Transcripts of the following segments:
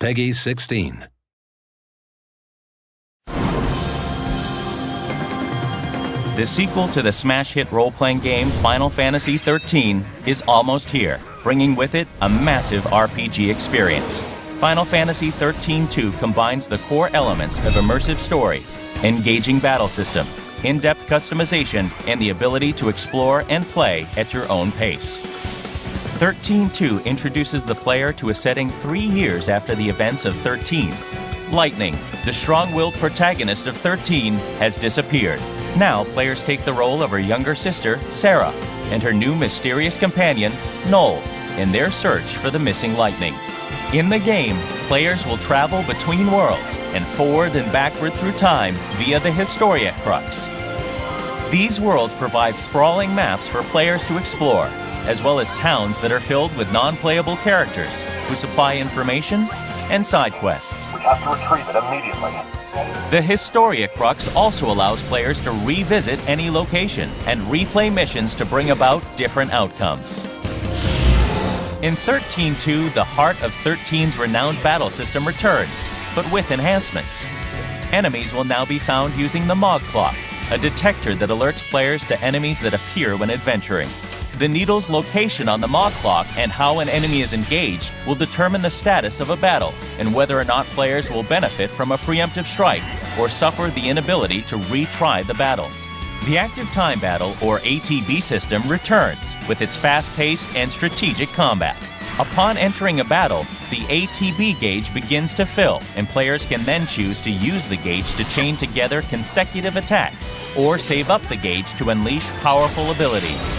Peggy 16. The sequel to the smash hit role-playing game Final Fantasy XIII is almost here, bringing with it a massive RPG experience. Final Fantasy XIII-2 combines the core elements of immersive story, engaging battle system, in-depth customization, and the ability to explore and play at your own pace. XIII-2 introduces the player to a setting 3 years after the events of XIII. Lightning, the strong-willed protagonist of XIII, has disappeared. Now, players take the role of her younger sister, Sarah, and her new mysterious companion, Noel, in their search for the missing Lightning. In the game, players will travel between worlds and forward and backward through time via the Historia Crux. These worlds provide sprawling maps for players to explore, as well as towns that are filled with non-playable characters who supply information and side quests. We have to retrieve it immediately. The Historia Crux also allows players to revisit any location and replay missions to bring about different outcomes. In XIII-2, the heart of XIII's renowned battle system returns, but with enhancements. Enemies will now be found using the Mog Clock, a detector that alerts players to enemies that appear when adventuring. The needle's location on the Mog Clock and how an enemy is engaged will determine the status of a battle and whether or not players will benefit from a preemptive strike or suffer the inability to retry the battle. The Active Time Battle, or ATB system, returns with its fast-paced and strategic combat. Upon entering a battle, the ATB gauge begins to fill, and players can then choose to use the gauge to chain together consecutive attacks or save up the gauge to unleash powerful abilities.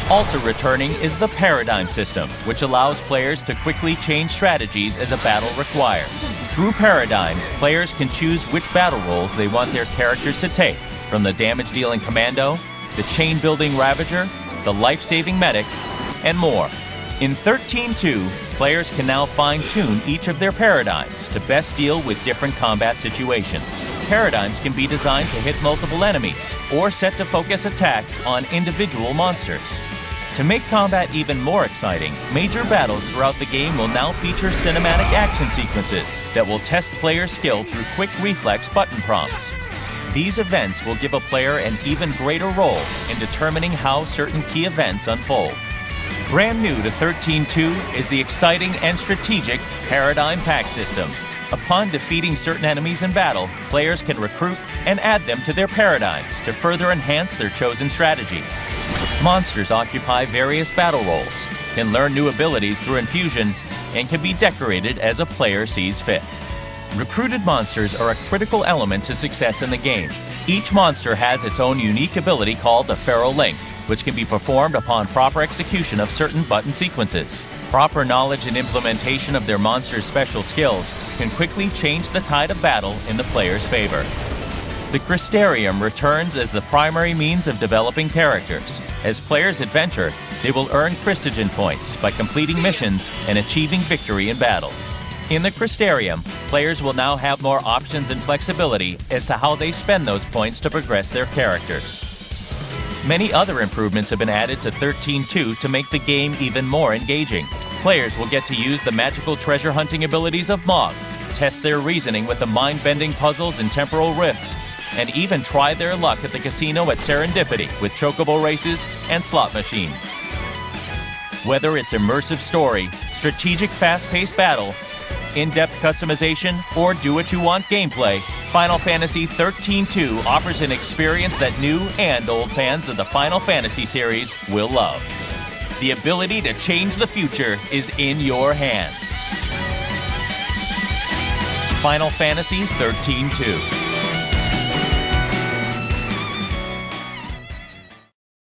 Also returning is the Paradigm system, which allows players to quickly change strategies as a battle requires. Through Paradigms, players can choose which battle roles they want their characters to take, from the damage-dealing Commando, the chain-building Ravager, the life-saving Medic, and more. In XIII-2, players can now fine-tune each of their paradigms to best deal with different combat situations. Paradigms can be designed to hit multiple enemies, or set to focus attacks on individual monsters. To make combat even more exciting, major battles throughout the game will now feature cinematic action sequences that will test players' skill through quick reflex button prompts. These events will give a player an even greater role in determining how certain key events unfold. Brand new to XIII-2 is the exciting and strategic Paradigm Pack system. Upon defeating certain enemies in battle, players can recruit and add them to their paradigms to further enhance their chosen strategies. Monsters occupy various battle roles, can learn new abilities through infusion, and can be decorated as a player sees fit. Recruited monsters are a critical element to success in the game. Each monster has its own unique ability called the Feral Link, which can be performed upon proper execution of certain button sequences. Proper knowledge and implementation of their monster's special skills can quickly change the tide of battle in the player's favor. The Crystarium returns as the primary means of developing characters. As players adventure, they will earn Christogen points by completing missions and achieving victory in battles. In the Crystarium, players will now have more options and flexibility as to how they spend those points to progress their characters. Many other improvements have been added to XIII-2 to make the game even more engaging. Players will get to use the magical treasure hunting abilities of Mog, test their reasoning with the mind-bending puzzles and temporal rifts, and even try their luck at the casino at Serendipity with chocobo races and slot machines. Whether it's immersive story, strategic fast-paced battle, in-depth customization, or do-what-you-want gameplay, Final Fantasy XIII-2 offers an experience that new and old fans of the Final Fantasy series will love. The ability to change the future is in your hands. Final Fantasy XIII-2.